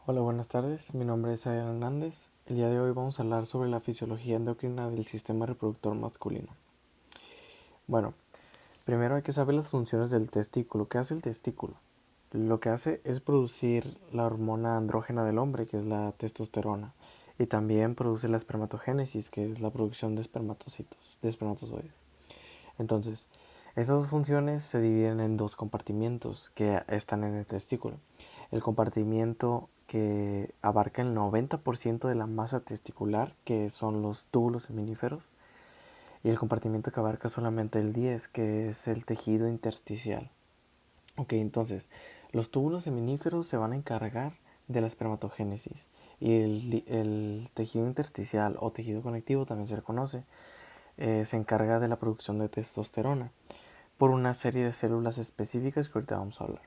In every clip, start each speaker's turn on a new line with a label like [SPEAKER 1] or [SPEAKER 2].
[SPEAKER 1] Hola, buenas tardes. Mi nombre es Adrián Hernández. El día de hoy vamos a hablar sobre la fisiología endocrina del sistema reproductor masculino. Bueno, primero hay que saber las funciones del testículo. ¿Qué hace el testículo? Lo que hace es producir la hormona andrógena del hombre, que es la testosterona, y también produce la espermatogénesis, que es la producción de espermatocitos, de espermatozoides. Entonces, estas dos funciones se dividen en dos compartimientos que están en el testículo. El compartimiento que abarca el 90% de la masa testicular, que son los túbulos seminíferos, y el compartimiento que abarca solamente el 10%, que es el tejido intersticial. Ok, entonces, los túbulos seminíferos se van a encargar de la espermatogénesis y el tejido intersticial o tejido conectivo también se le conoce, se encarga de la producción de testosterona por una serie de células específicas que ahorita vamos a hablar.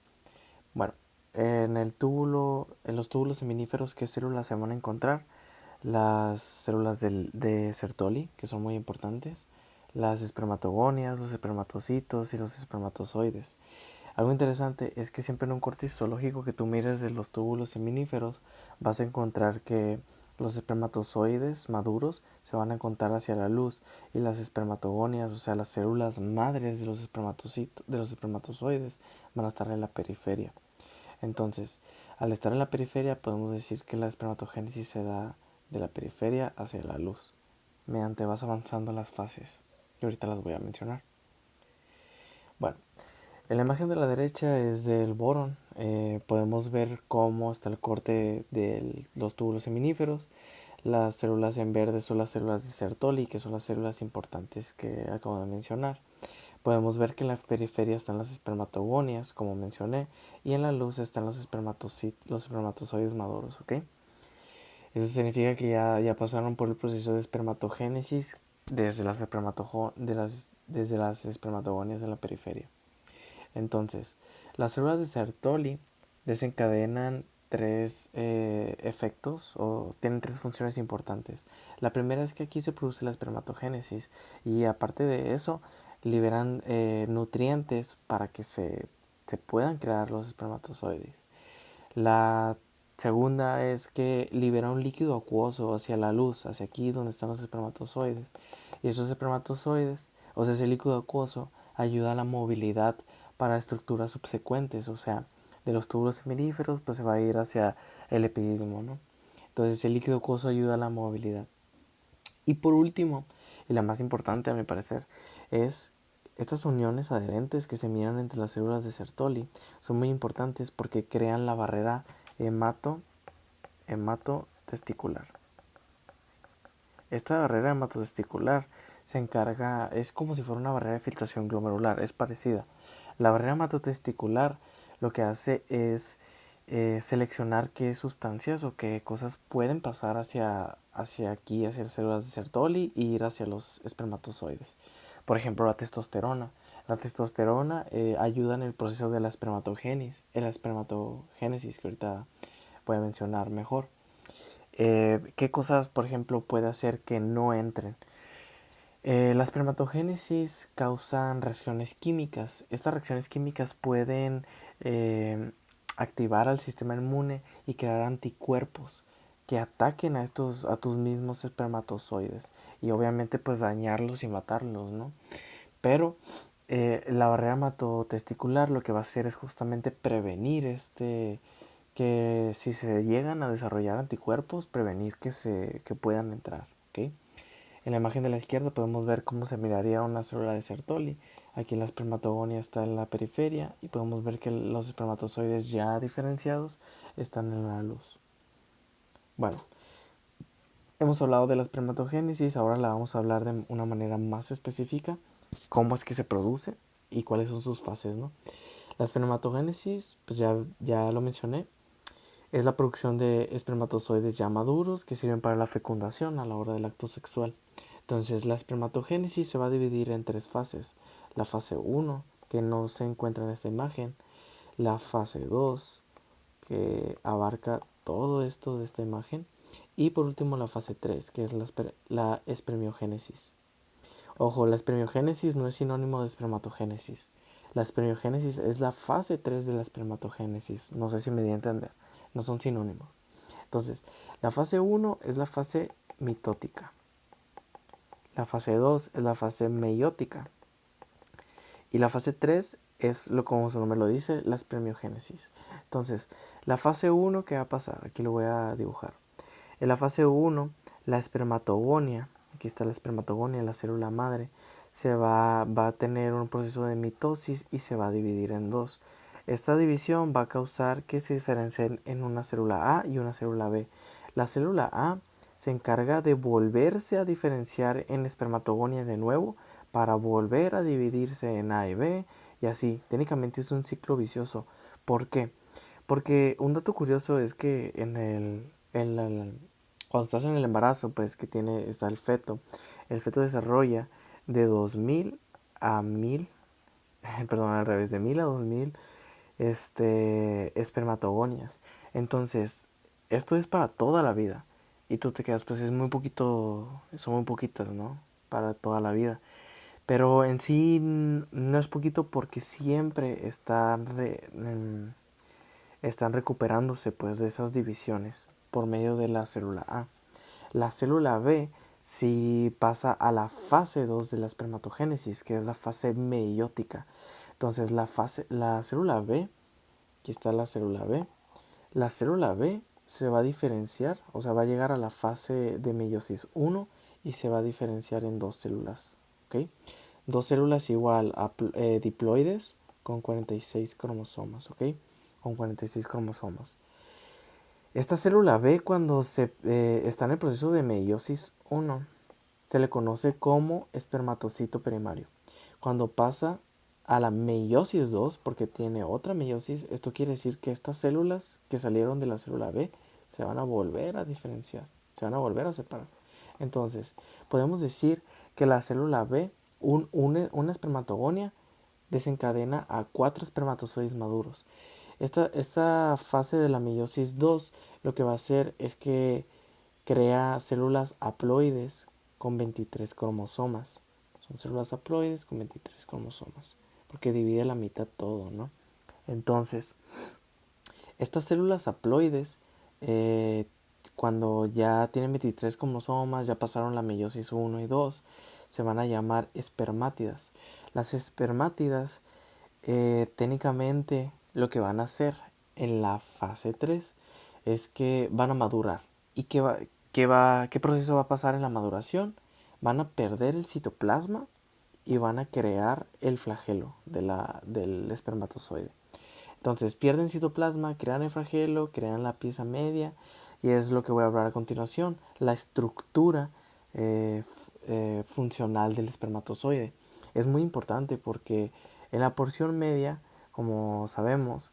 [SPEAKER 1] Bueno, en los túbulos seminíferos, ¿qué células se van a encontrar? Las células de Sertoli, que son muy importantes, las espermatogonias, los espermatocitos y los espermatozoides. Algo interesante es que siempre en un corte histológico que tú mires de los túbulos seminíferos vas a encontrar que los espermatozoides maduros se van a encontrar hacia la luz y las espermatogonias, o sea, las células madres de los espermatozoides, van a estar en la periferia. Entonces, al estar en la periferia podemos decir que la espermatogénesis se da de la periferia hacia la luz, mediante vas avanzando las fases, que ahorita las voy a mencionar. Bueno, en la imagen de la derecha es del borón. Podemos ver cómo está el corte de los túbulos seminíferos. Las células en verde son las células de Sertoli, que son las células importantes que acabo de mencionar. Podemos ver que en la periferia están las espermatogonias, como mencioné, y en la luz están los espermatozoides maduros, ¿ok? Eso significa que ya pasaron por el proceso de espermatogénesis desde las espermatogonias de la periferia. Entonces, las células de Sertoli desencadenan tres efectos o tienen tres funciones importantes. La primera es que aquí se produce la espermatogénesis y aparte de eso liberan nutrientes para que se puedan crear los espermatozoides. La segunda es que libera un líquido acuoso hacia la luz, hacia aquí donde están los espermatozoides. Y esos espermatozoides, o sea, ese líquido acuoso, ayuda a la movilidad para estructuras subsecuentes, o sea, de los túbulos seminíferos, pues se va a ir hacia el epidídimo, ¿no? Entonces, el líquido acuoso ayuda a la movilidad. Y por último, y la más importante a mi parecer, es estas uniones adherentes que se miran entre las células de Sertoli son muy importantes porque crean la barrera hematotesticular. Esta barrera hematotesticular es como si fuera una barrera de filtración glomerular, es parecida. La barrera hematotesticular lo que hace es seleccionar qué sustancias o qué cosas pueden pasar hacia aquí, hacia las células de Sertoli y ir hacia los espermatozoides. Por ejemplo, la testosterona. La testosterona ayuda en el proceso de la espermatogénesis, que ahorita voy a mencionar mejor. ¿Qué cosas, por ejemplo, puede hacer que no entren? La espermatogénesis causan reacciones químicas. Estas reacciones químicas pueden eh, activar al sistema inmune y crear anticuerpos que ataquen a tus mismos espermatozoides y obviamente pues dañarlos y matarlos, ¿no? Pero la barrera hematotesticular lo que va a hacer es justamente prevenir que si se llegan a desarrollar anticuerpos, prevenir que puedan entrar, ¿ok? En la imagen de la izquierda podemos ver cómo se miraría una célula de Sertoli. Aquí la espermatogonia está en la periferia y podemos ver que los espermatozoides ya diferenciados están en la luz. Bueno, hemos hablado de la espermatogénesis, ahora la vamos a hablar de una manera más específica, cómo es que se produce y cuáles son sus fases, ¿no? La espermatogénesis, pues ya lo mencioné, es la producción de espermatozoides ya maduros que sirven para la fecundación a la hora del acto sexual. Entonces, la espermatogénesis se va a dividir en tres fases. La fase 1, que no se encuentra en esta imagen. La fase 2, que abarca todo esto de esta imagen. Y por último, la fase 3, que es la espermiogénesis. Ojo, la espermiogénesis no es sinónimo de espermatogénesis. La espermiogénesis es la fase 3 de la espermatogénesis. No sé si me di a entender. No son sinónimos. Entonces, la fase 1 es la fase mitótica. La fase 2 es la fase meiótica. Y la fase 3 es, como su nombre lo dice, la espermiogénesis. Entonces, la fase 1, ¿qué va a pasar? Aquí lo voy a dibujar. En la fase 1, la espermatogonia, aquí está la espermatogonia, la célula madre, va a tener un proceso de mitosis y se va a dividir en dos. Esta división va a causar que se diferencien en una célula A y una célula B. La célula A se encarga de volverse a diferenciar en espermatogonia de nuevo para volver a dividirse en A y B y así. Técnicamente es un ciclo vicioso. ¿Por qué? Porque un dato curioso es que cuando estás en el embarazo, pues que está el feto desarrolla de 2000 a 1000, perdón, al revés, de 1000 a 2000 espermatogonias. Entonces, esto es para toda la vida. Y tú te quedas, pues es muy poquito, son muy poquitas, ¿no? Para toda la vida. Pero en sí no es poquito porque siempre están recuperándose pues de esas divisiones por medio de la célula A. La célula B sí pasa a la fase 2 de la espermatogénesis, que es la fase meiótica. Entonces la célula B, aquí está la célula B se va a diferenciar, o sea, va a llegar a la fase de meiosis 1 y se va a diferenciar en dos células, ¿ok? Dos células igual a diploides con 46 cromosomas, ¿ok? Con 46 cromosomas. Esta célula B, cuando está en el proceso de meiosis 1, se le conoce como espermatocito primario. Cuando pasa a la meiosis 2, porque tiene otra meiosis, esto quiere decir que estas células que salieron de la célula B se van a volver a diferenciar, se van a volver a separar. Entonces, podemos decir que la célula B, una espermatogonia, desencadena a 4 espermatozoides maduros. Esta fase de la meiosis 2 lo que va a hacer es que crea células haploides con 23 cromosomas. Son células haploides con 23 cromosomas, porque divide la mitad todo, ¿no? Entonces, estas células haploides, cuando ya tienen 23 cromosomas, ya pasaron la meiosis 1 y 2, se van a llamar espermátidas. Las espermátidas, técnicamente, lo que van a hacer en la fase 3 es que van a madurar. ¿Y qué proceso va a pasar en la maduración? Van a perder el citoplasma y van a crear el flagelo del espermatozoide. Entonces pierden citoplasma, crean el flagelo, crean la pieza media y es lo que voy a hablar a continuación, la estructura funcional del espermatozoide. Es muy importante porque en la porción media, como sabemos,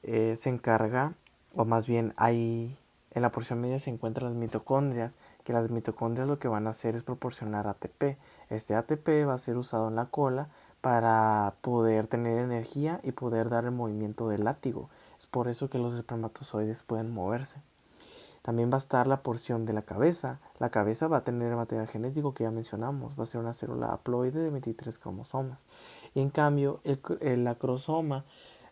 [SPEAKER 1] se encarga, o más bien en la porción media se encuentran las mitocondrias, que las mitocondrias lo que van a hacer es proporcionar ATP. Este ATP va a ser usado en la cola para poder tener energía y poder dar el movimiento del látigo. Es por eso que los espermatozoides pueden moverse. También va a estar la porción de la cabeza. La cabeza va a tener el material genético que ya mencionamos. Va a ser una célula haploide de 23 cromosomas. Y en cambio, el acrosoma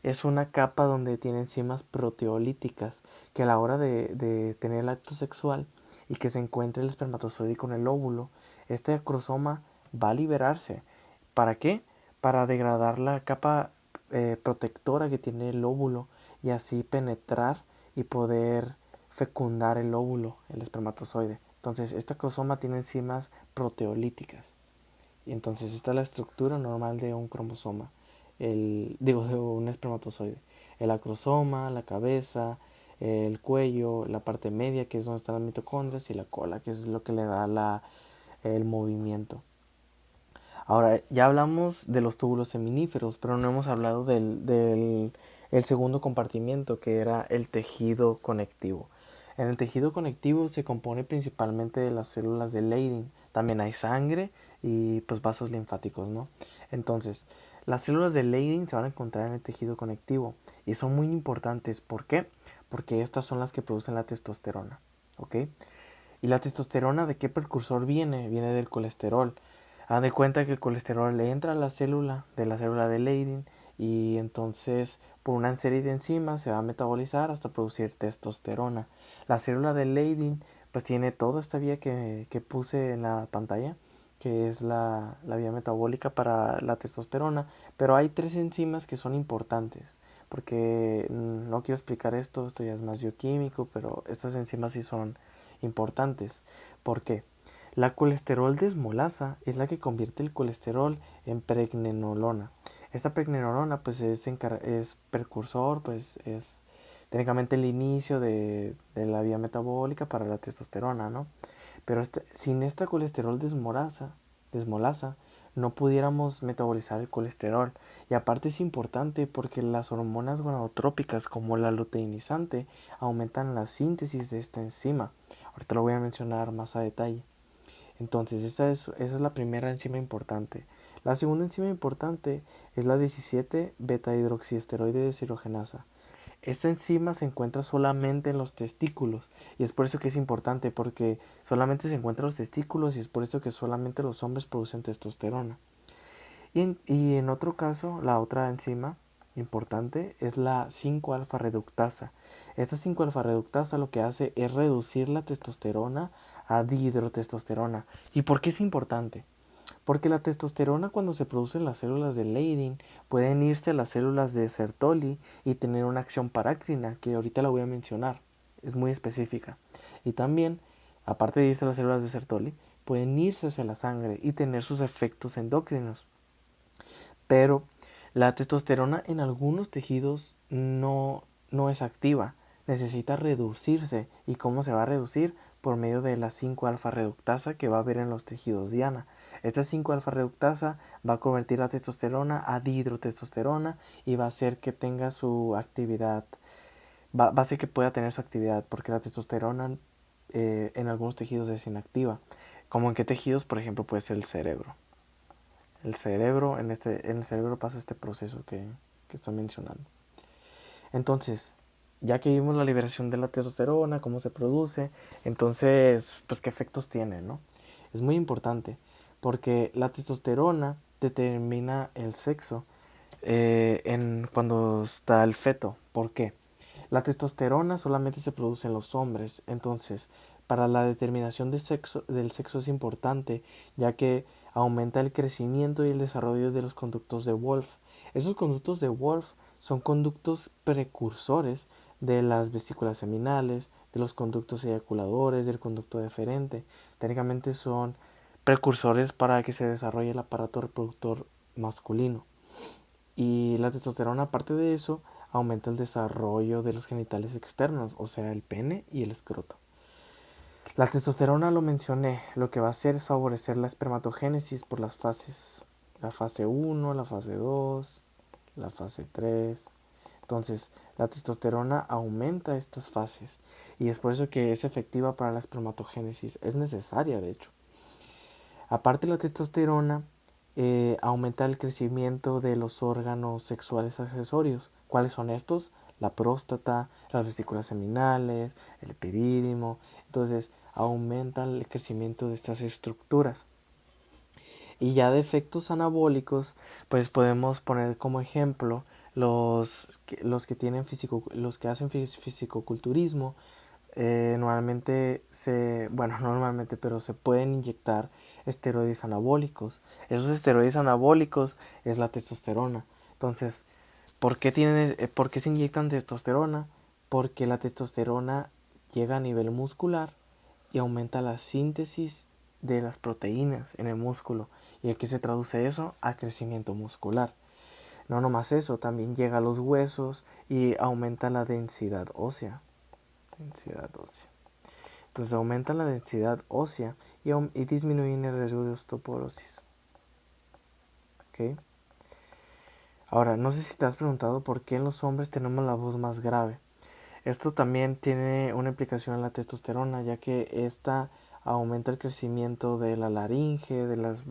[SPEAKER 1] es una capa donde tiene enzimas proteolíticas que a la hora de tener el acto sexual y que se encuentre el espermatozoide con el óvulo, este acrosoma va a liberarse. ¿Para qué? Para degradar la capa protectora que tiene el óvulo y así penetrar y poder fecundar el óvulo, el espermatozoide. Entonces, este acrosoma tiene enzimas proteolíticas. Y entonces, esta es la estructura normal de un cromosoma. De un espermatozoide. El acrosoma, la cabeza, el cuello, la parte media, que es donde están las mitocondrias, y la cola, que es lo que le da el movimiento. Ahora, ya hablamos de los túbulos seminíferos, pero no hemos hablado del el segundo compartimiento, que era el tejido conectivo. En el tejido conectivo se compone principalmente de las células de Leydig. También hay sangre y pues vasos linfáticos, ¿no? Entonces, las células de Leydig se van a encontrar en el tejido conectivo y son muy importantes. ¿Por qué? Porque estas son las que producen la testosterona, ¿ok? ¿Y la testosterona de qué precursor viene? Viene del colesterol. Haz de cuenta que el colesterol le entra a la célula de Leydig y entonces por una serie de enzimas se va a metabolizar hasta producir testosterona. La célula de Leydig pues tiene toda esta vía que puse en la pantalla, que es la vía metabólica para la testosterona, pero hay tres enzimas que son importantes, porque no quiero explicar esto ya es más bioquímico, pero estas enzimas sí son importantes. ¿Por qué? La colesterol desmolasa es la que convierte el colesterol en pregnenolona. Esta pregnenolona pues es precursor, pues es técnicamente el inicio de la vía metabólica para la testosterona, ¿no? Pero sin esta colesterol desmolasa, no pudiéramos metabolizar el colesterol. Y aparte es importante porque las hormonas gonadotrópicas como la luteinizante aumentan la síntesis de esta enzima. Ahorita lo voy a mencionar más a detalle. Entonces, esa es la primera enzima importante. La segunda enzima importante es la 17 beta hidroxiesteroide deshidrogenasa. Esta enzima se encuentra solamente en los testículos y es por eso que es importante, porque solamente se encuentra en los testículos y es por eso que solamente los hombres producen testosterona. Y en otro caso, la otra enzima importante es la 5-alfa reductasa. Esta 5-alfa reductasa lo que hace es reducir la testosterona a dihidrotestosterona. ¿Y por qué es importante? Porque la testosterona cuando se produce en las células de Leydig pueden irse a las células de Sertoli y tener una acción parácrina que ahorita la voy a mencionar. Es muy específica. Y también, aparte de irse a las células de Sertoli, pueden irse hacia la sangre y tener sus efectos endocrinos. Pero la testosterona en algunos tejidos no es activa, necesita reducirse. ¿Y cómo se va a reducir? Por medio de la 5-alfa reductasa que va a haber en los tejidos diana. Esta 5-alfa reductasa va a convertir la testosterona a dihidrotestosterona y va a hacer que tenga su actividad, va a hacer que pueda tener su actividad, porque la testosterona en algunos tejidos es inactiva. ¿Como en qué tejidos? Por ejemplo, puede ser el cerebro. El cerebro, en el cerebro pasa este proceso que estoy mencionando. Entonces, ya que vimos la liberación de la testosterona, cómo se produce, entonces, pues qué efectos tiene, ¿no? Es muy importante, porque la testosterona determina el sexo cuando está el feto. ¿Por qué? La testosterona solamente se produce en los hombres, entonces para la determinación del sexo es importante, ya que aumenta el crecimiento y el desarrollo de los conductos de Wolf. Esos conductos de Wolf son conductos precursores de las vesículas seminales, de los conductos eyaculadores, del conducto deferente. Técnicamente son precursores para que se desarrolle el aparato reproductor masculino. Y la testosterona, aparte de eso, aumenta el desarrollo de los genitales externos, o sea, el pene y el escroto. La testosterona, lo mencioné, lo que va a hacer es favorecer la espermatogénesis por las fases. La fase 1, la fase 2, la fase 3. Entonces, la testosterona aumenta estas fases y es por eso que es efectiva para la espermatogénesis. Es necesaria, de hecho. Aparte, la testosterona aumenta el crecimiento de los órganos sexuales accesorios. ¿Cuáles son estos? La próstata, las vesículas seminales, el epidídimo. Entonces, aumenta el crecimiento de estas estructuras. Y ya de efectos anabólicos, pues podemos poner como ejemplo los que tienen los que hacen fisicoculturismo. Normalmente, pero se pueden inyectar esteroides anabólicos. Esos esteroides anabólicos es la testosterona. Entonces, ¿por qué se inyectan testosterona? Porque la testosterona llega a nivel muscular y aumenta la síntesis de las proteínas en el músculo. ¿Y a qué se traduce eso? A crecimiento muscular. No nomás eso, también llega a los huesos y aumenta la densidad ósea. Entonces aumentan la densidad ósea y disminuyen el riesgo de osteoporosis. ¿Okay? Ahora, no sé si te has preguntado por qué en los hombres tenemos la voz más grave. Esto también tiene una implicación en la testosterona, ya que esta aumenta el crecimiento de la laringe, de las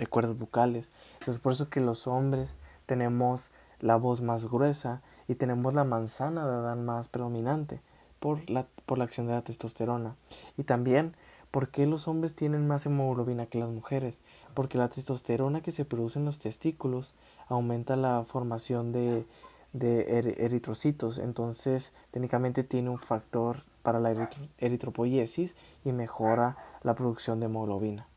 [SPEAKER 1] cuerdas vocales. Entonces, por eso que los hombres tenemos la voz más gruesa y tenemos la manzana de Adán más predominante por la acción de la testosterona. Y también, ¿por qué los hombres tienen más hemoglobina que las mujeres? Porque la testosterona que se produce en los testículos aumenta la formación de eritrocitos. Entonces, técnicamente tiene un factor para la eritropoiesis y mejora la producción de hemoglobina.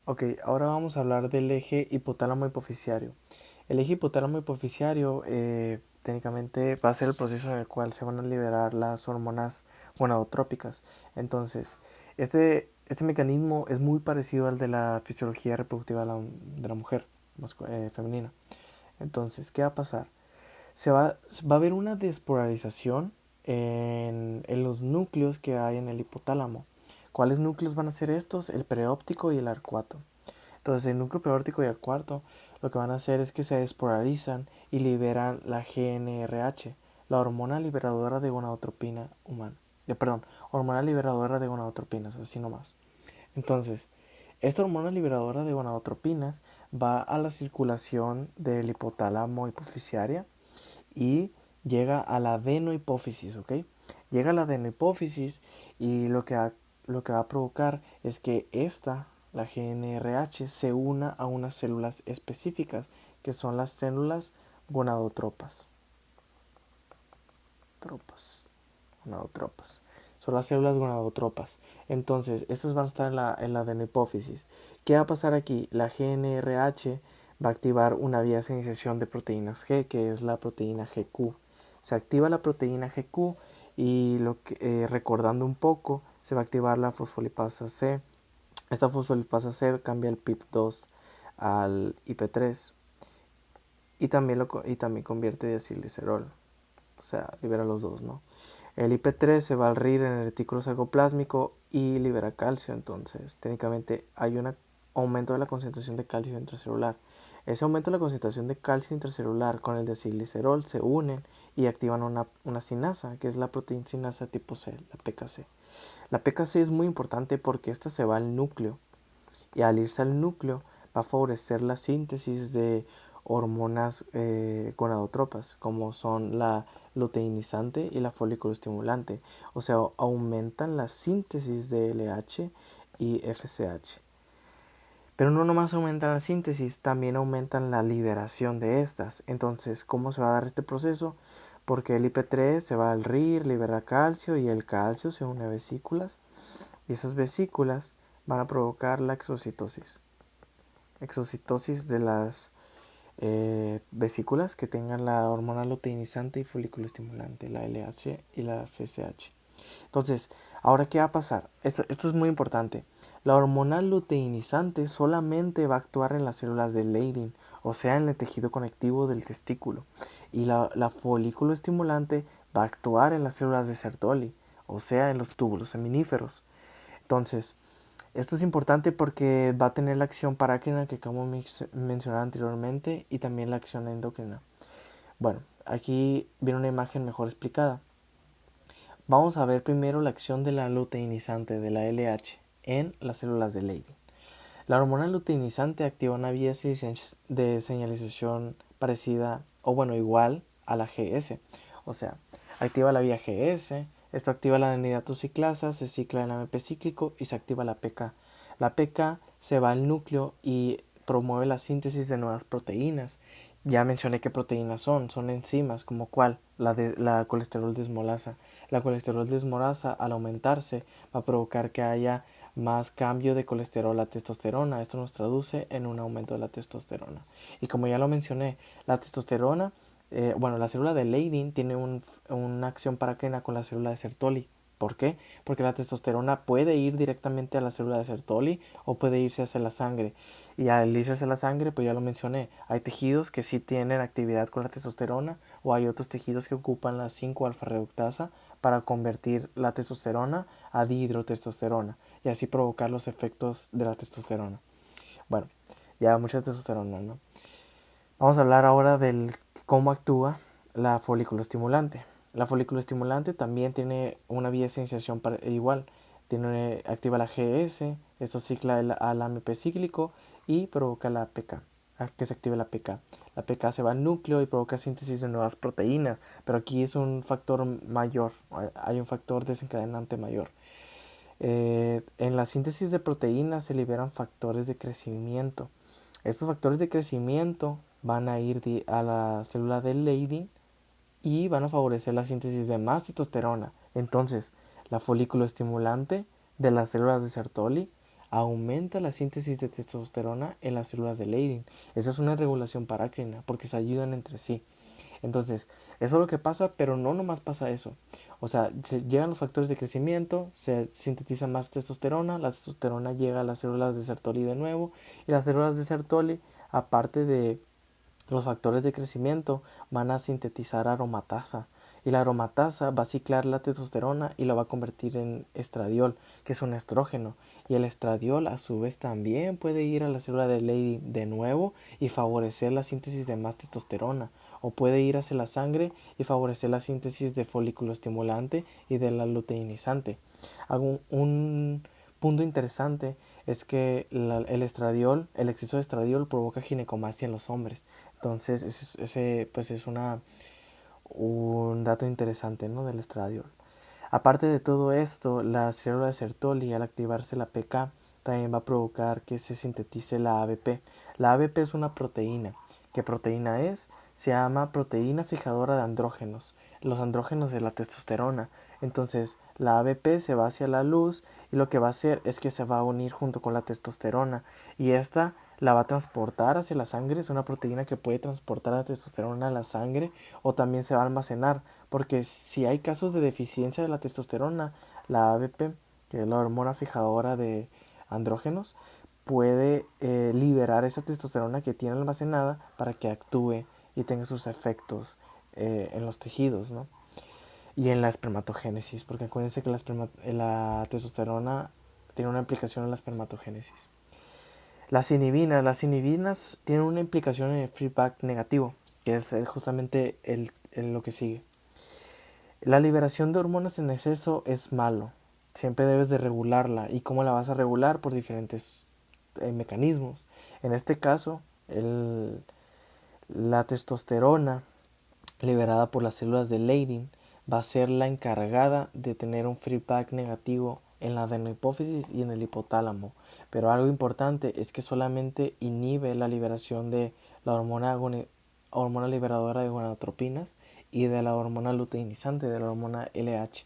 [SPEAKER 1] Ok, ahora vamos a hablar del eje hipotálamo hipoficiario. El eje hipotálamo hipoficiario técnicamente va a ser el proceso en el cual se van a liberar las hormonas gonadotrópicas. Entonces, este mecanismo es muy parecido al de la fisiología reproductiva de la mujer femenina. Entonces, ¿qué va a pasar? Va a haber una despolarización en los núcleos que hay en el hipotálamo. ¿Cuáles núcleos van a ser estos? El preóptico y el arcuato. Entonces el núcleo preóptico y arcuato lo que van a hacer es que se despolarizan y liberan la GnRH, la hormona liberadora de gonadotropina humana. Hormona liberadora de gonadotropinas, así nomás. Entonces, esta hormona liberadora de gonadotropinas va a la circulación del hipotálamo hipoficiaria y llega a la adenohipófisis, ¿ok? Llega a la adenohipófisis y lo que va a provocar es que la GnRH, se una a unas células específicas, que son las células gonadotropas. Gonadotropas. Son las células gonadotropas. Entonces, estas van a estar en la adenohipófisis. ¿Qué va a pasar aquí? La GnRH va a activar una vía de señalización de proteínas G, que es la proteína GQ. Se activa la proteína GQ y recordando un poco, se va a activar la fosfolipasa C. Esta fosfolipasa C cambia el PIP2 al IP3 y también convierte diacilglicerol. O sea, libera los dos, ¿no? El IP3 se va al RIR en el retículo sarcoplásmico y libera calcio. Entonces, técnicamente hay un aumento de la concentración de calcio intracelular. Ese aumento de la concentración de calcio intracelular con el diacilglicerol se unen y activan una sinasa, que es la proteína sinasa tipo C, la PKC. La PKC es muy importante porque esta se va al núcleo y al irse al núcleo va a favorecer la síntesis de hormonas gonadotropas, como son la luteinizante y la folículo estimulante. O sea, aumentan la síntesis de LH y FSH. Pero no nomás aumentan la síntesis, también aumentan la liberación de estas. Entonces, ¿cómo se va a dar este proceso? Porque el IP3 se va al RIR, libera calcio y el calcio se une a vesículas. Y esas vesículas van a provocar la exocitosis. Exocitosis de las vesículas que tengan la hormona luteinizante y folículo estimulante, la LH y la FSH. Entonces, ahora, ¿qué va a pasar? Esto es muy importante. La hormona luteinizante solamente va a actuar en las células de Leydig, o sea, en el tejido conectivo del testículo. Y la folículo estimulante va a actuar en las células de Sertoli, o sea, en los túbulos seminíferos. Entonces, esto es importante porque va a tener la acción parácrina que acabo de mencionar anteriormente y también la acción endocrina. Bueno, aquí viene una imagen mejor explicada. Vamos a ver primero la acción de la luteinizante de la LH en las células de Leydig. La hormona luteinizante activa una vía de señalización parecida o bueno, igual a la GS. O sea, activa la vía GS, esto activa la adenidratociclasa, se cicla el AMP cíclico y se activa la PK. La PK se va al núcleo y promueve la síntesis de nuevas proteínas. Ya mencioné qué proteínas son enzimas, como cuál, la colesterol desmolasa. La colesterol desmolasa, al aumentarse, va a provocar que haya más cambio de colesterol a testosterona. Esto nos traduce en un aumento de la testosterona. Y como ya lo mencioné, la testosterona, la célula de Leydig tiene una acción parácrina con la célula de Sertoli. ¿Por qué? Porque la testosterona puede ir directamente a la célula de Sertoli o puede irse hacia la sangre. Y al irse hacia la sangre, pues ya lo mencioné, hay tejidos que sí tienen actividad con la testosterona o hay otros tejidos que ocupan la 5-alfa reductasa para convertir la testosterona a dihidrotestosterona y así provocar los efectos de la testosterona. Bueno, ya mucha testosterona, ¿no? Vamos a hablar ahora del cómo actúa la folículo estimulante. La folículo estimulante también tiene una vía de señalización igual. Activa la GS, esto cicla al AMP cíclico y provoca la PK, que se active la PK. La PK se va al núcleo y provoca síntesis de nuevas proteínas, pero aquí es un factor mayor, hay un factor desencadenante mayor. En la síntesis de proteínas se liberan factores de crecimiento. Estos factores de crecimiento van a ir a la célula del Leydig y van a favorecer la síntesis de más testosterona. Entonces, la folículo estimulante de las células de Sertoli aumenta la síntesis de testosterona en las células de Leydig. Esa es una regulación parácrina porque se ayudan entre sí. Entonces, eso es lo que pasa, pero no nomás pasa eso. O sea, se llegan los factores de crecimiento, se sintetiza más testosterona, la testosterona llega a las células de Sertoli de nuevo, y las células de Sertoli, aparte de los factores de crecimiento, van a sintetizar aromatasa. Y la aromatasa va a ciclar la testosterona y la va a convertir en estradiol, que es un estrógeno. Y el estradiol a su vez también puede ir a la célula de Leydig de nuevo y favorecer la síntesis de más testosterona. O puede ir hacia la sangre y favorecer la síntesis de folículo estimulante y de la luteinizante. Un punto interesante es que el estradiol, el exceso de estradiol provoca ginecomastia en los hombres. Entonces, ese pues es un dato interesante, ¿no?, del estradiol. Aparte de todo esto, la célula de Sertoli, al activarse la PK, también va a provocar que se sintetice la ABP. La ABP es una proteína. ¿Qué proteína es? Se llama proteína fijadora de andrógenos, los andrógenos de la testosterona. Entonces, la ABP se va hacia la luz y lo que va a hacer es que se va a unir junto con la testosterona y esta la va a transportar hacia la sangre. Es una proteína que puede transportar la testosterona a la sangre o también se va a almacenar, porque si hay casos de deficiencia de la testosterona, la ABP, que es la hormona fijadora de andrógenos, puede liberar esa testosterona que tiene almacenada para que actúe y tenga sus efectos en los tejidos, ¿no? Y en la espermatogénesis, porque acuérdense que la testosterona tiene una implicación en la espermatogénesis. Las inhibinas tienen una implicación en el feedback negativo, que es justamente lo que sigue. La liberación de hormonas en exceso es malo. Siempre debes de regularla. ¿Y cómo la vas a regular? Por diferentes mecanismos. En este caso, la testosterona liberada por las células de Leydig va a ser la encargada de tener un feedback negativo en la adenohipófisis y en el hipotálamo. Pero algo importante es que solamente inhibe la liberación de la hormona liberadora de gonadotropinas y de la hormona luteinizante, de la hormona LH.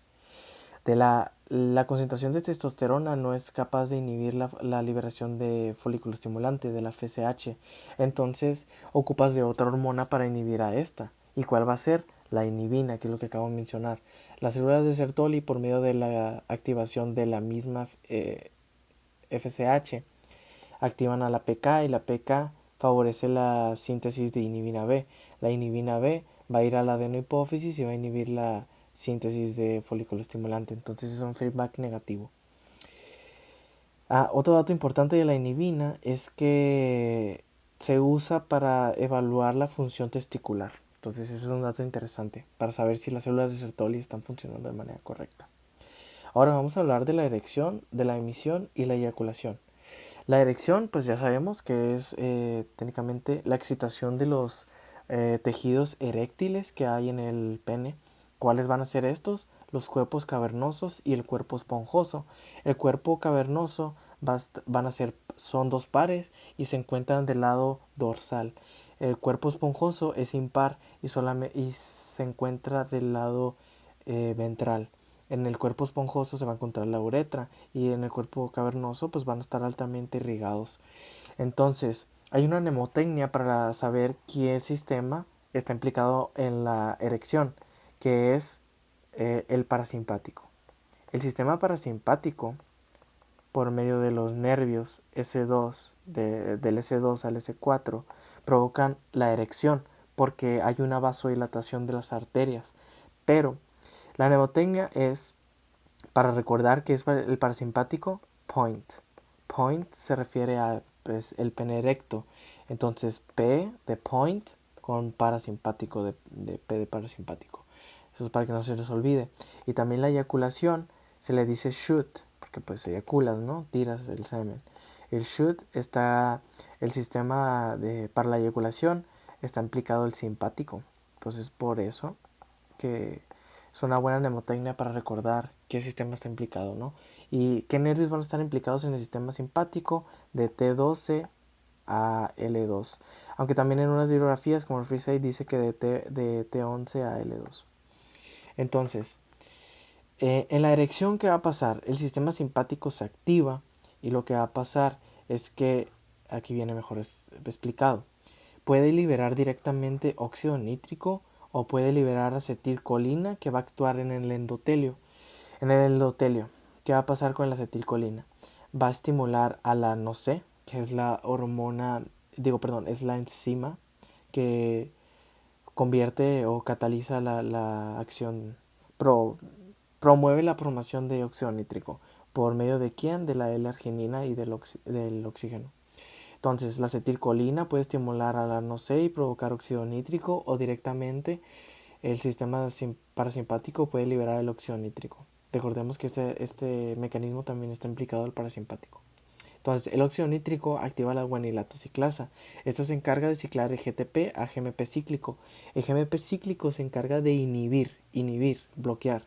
[SPEAKER 1] La concentración de testosterona no es capaz de inhibir la liberación de folículo estimulante, de la FSH. Entonces ocupas de otra hormona para inhibir a esta. ¿Y cuál va a ser? La inhibina, que es lo que acabo de mencionar. Las células de Sertoli, por medio de la activación de la misma FSH, activan a la PK y la PK favorece la síntesis de inhibina B. La inhibina B va a ir a la adenohipófisis y va a inhibir la síntesis de folículo estimulante. Entonces es un feedback negativo. Otro dato importante de la inhibina es que se usa para evaluar la función testicular. Entonces ese es un dato interesante para saber si las células de Sertoli están funcionando de manera correcta. Ahora vamos a hablar de la erección, de la emisión y la eyaculación. La erección, pues ya sabemos que es técnicamente la excitación de los tejidos eréctiles que hay en el pene. ¿Cuáles van a ser estos? Los cuerpos cavernosos y el cuerpo esponjoso. El cuerpo cavernoso son dos pares y se encuentran del lado dorsal. El cuerpo esponjoso es impar y se encuentra del lado ventral. En el cuerpo esponjoso se va a encontrar la uretra y en el cuerpo cavernoso pues van a estar altamente irrigados. Entonces, hay una mnemotecnia para saber qué sistema está implicado en la erección, que es el parasimpático. El sistema parasimpático, por medio de los nervios S2, del S2 al S4, provocan la erección porque hay una vasodilatación de las arterias. Pero la mnemotecnia es, para recordar que es el parasimpático, point. Point se refiere a pues, el pene erecto. Entonces P de point con parasimpático de P de parasimpático. Eso es para que no se les olvide. Y también la eyaculación se le dice shoot, porque pues eyaculas, ¿no? Tiras el semen. El shoot está, el sistema para la eyaculación está implicado el simpático. Entonces por eso que es una buena mnemotecnia para recordar qué sistema está implicado, ¿no? Y qué nervios van a estar implicados en el sistema simpático de T12 a L2. Aunque también en unas bibliografías como el FreeState dice que de T11 a L2. Entonces, en la erección, ¿qué va a pasar? El sistema simpático se activa y lo que va a pasar es que, aquí viene mejor explicado, puede liberar directamente óxido nítrico o puede liberar acetilcolina que va a actuar en el endotelio. En el endotelio, ¿qué va a pasar con la acetilcolina? Va a estimular a la NOC, que es la hormona, es la enzima que convierte o cataliza la acción, promueve la formación de óxido nítrico. ¿Por medio de quién? De la L-arginina y del oxígeno. Entonces, la acetilcolina puede estimular a la NOC y provocar óxido nítrico, o directamente el sistema parasimpático puede liberar el óxido nítrico. Recordemos que este mecanismo también está implicado en el parasimpático. Entonces, el óxido nítrico activa la guanilato ciclasa. Esto se encarga de ciclar el GTP a GMP cíclico. El GMP cíclico se encarga de bloquear.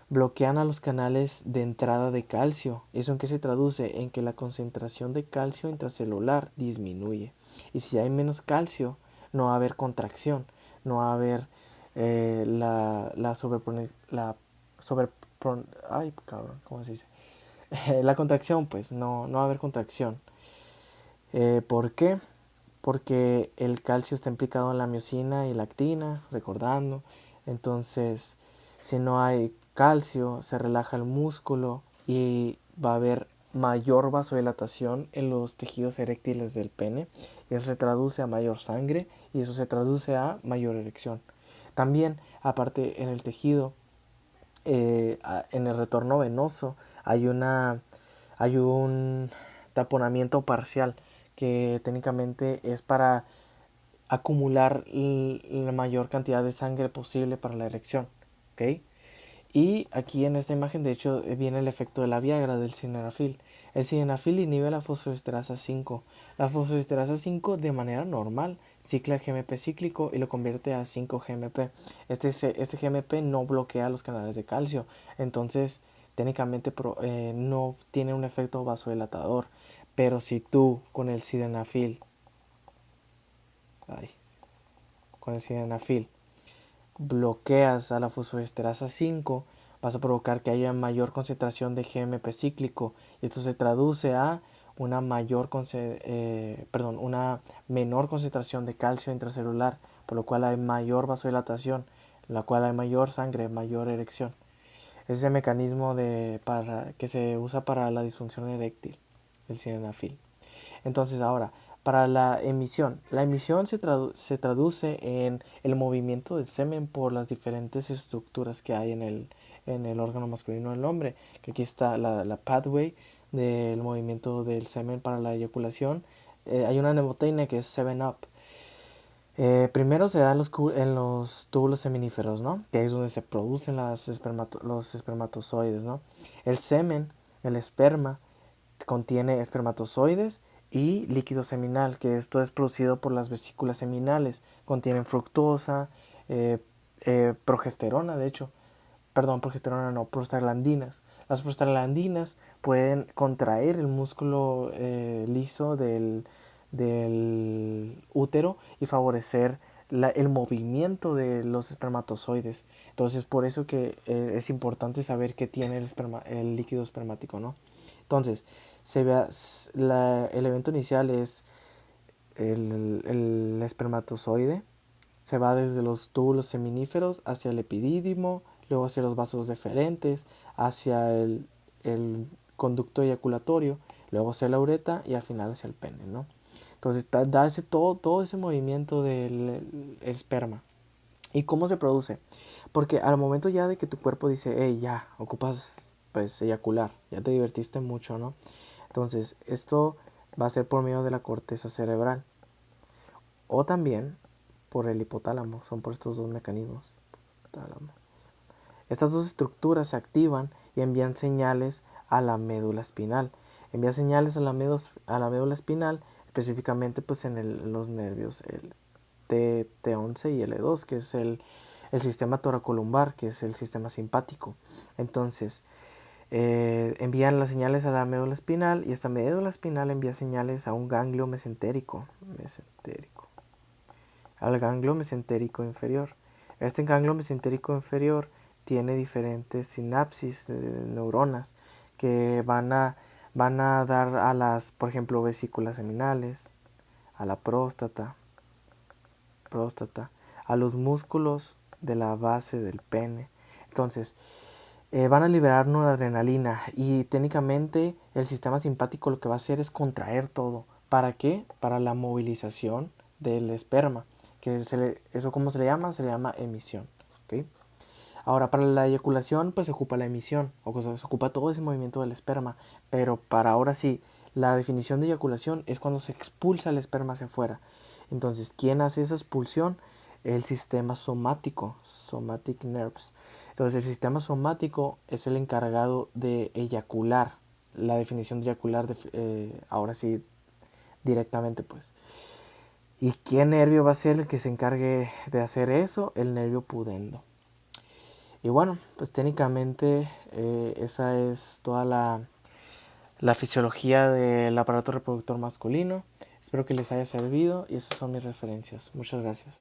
[SPEAKER 1] Bloquean a los canales de entrada de calcio. ¿Eso en qué se traduce? En que la concentración de calcio intracelular disminuye. Y si hay menos calcio, no va a haber contracción, no va a haber ay, cabrón, ¿cómo se dice? La contracción, pues, no va a haber contracción. ¿Por qué? Porque el calcio está implicado en la miosina y la actina, recordando. Entonces, si no hay calcio, se relaja el músculo y va a haber mayor vasodilatación en los tejidos eréctiles del pene. Y eso se traduce a mayor sangre y eso se traduce a mayor erección. También, aparte, en el tejido, en el retorno venoso, hay un taponamiento parcial que técnicamente es para acumular la mayor cantidad de sangre posible para la erección. ¿Okay? Y aquí en esta imagen, de hecho, viene el efecto de la Viagra, del sildenafil. El sildenafil inhibe la fosfoesterasa 5. La fosfoesterasa 5 de manera normal cicla el GMP cíclico y lo convierte a 5-GMP. Este GMP no bloquea los canales de calcio, entonces técnicamente no tiene un efecto vasodilatador. Pero si tú ay, con el sildenafil bloqueas a la fosfoesterasa 5, vas a provocar que haya mayor concentración de GMP cíclico y esto se traduce a una una menor concentración de calcio intracelular, por lo cual hay mayor vasodilatación, en la cual hay mayor sangre, mayor erección. Es ese mecanismo que se usa para la disfunción eréctil, el sildenafil. Entonces ahora, para la emisión se traduce en el movimiento del semen por las diferentes estructuras que hay en el órgano masculino del hombre. Que aquí está la pathway del movimiento del semen para la eyaculación. Hay una mnemoteina que es 7-up. Primero se da en los túbulos seminíferos, ¿no? Que es donde se producen los espermatozoides, ¿no? El semen, el esperma, contiene espermatozoides y líquido seminal, que esto es producido por las vesículas seminales. Contienen fructosa, eh, progesterona, de hecho. Perdón, progesterona no, prostaglandinas. Las prostaglandinas pueden contraer el músculo liso del útero y favorecer el movimiento de los espermatozoides. Entonces, por eso que es importante saber qué tiene el líquido espermático, ¿no? Entonces, el evento inicial es el espermatozoide. Se va desde los túbulos seminíferos hacia el epidídimo, luego hacia los vasos deferentes, hacia el conducto eyaculatorio, luego hacia la uretra y al final hacia el pene, ¿no? Entonces da todo ese movimiento del esperma. ¿Y cómo se produce? Porque al momento ya de que tu cuerpo dice, hey, ya, ocupas pues eyacular, ya te divertiste mucho, ¿no? Entonces, esto va a ser por medio de la corteza cerebral o también por el hipotálamo, son por estos dos mecanismos. Tálamo. Estas dos estructuras se activan y envían señales a la médula espinal. Envía señales a la médula espinal, específicamente pues en los nervios, el T11 y L2, que es el sistema toracolumbar, que es el sistema simpático. Entonces, envían las señales a la médula espinal y esta médula espinal envía señales a un ganglio mesentérico, al ganglio mesentérico inferior. Este ganglio mesentérico inferior tiene diferentes sinapsis de neuronas que van a dar a las, por ejemplo, vesículas seminales, a la próstata, a los músculos de la base del pene. Entonces, van a liberar noradrenalina y técnicamente el sistema simpático lo que va a hacer es contraer todo. ¿Para qué? Para la movilización del esperma. ¿Eso cómo se le llama? Se le llama emisión. ¿Okay? Ahora, para la eyaculación, pues se ocupa la emisión, o sea, se ocupa todo ese movimiento del esperma. Pero para ahora sí, la definición de eyaculación es cuando se expulsa el esperma hacia afuera. Entonces, ¿quién hace esa expulsión? El sistema somático, somatic nerves. Entonces, el sistema somático es el encargado de eyacular. La definición de eyacular, ahora sí, directamente, pues. ¿Y qué nervio va a ser el que se encargue de hacer eso? El nervio pudendo. Y bueno, pues técnicamente esa es toda la fisiología del aparato reproductor masculino. Espero que les haya servido y esas son mis referencias. Muchas gracias.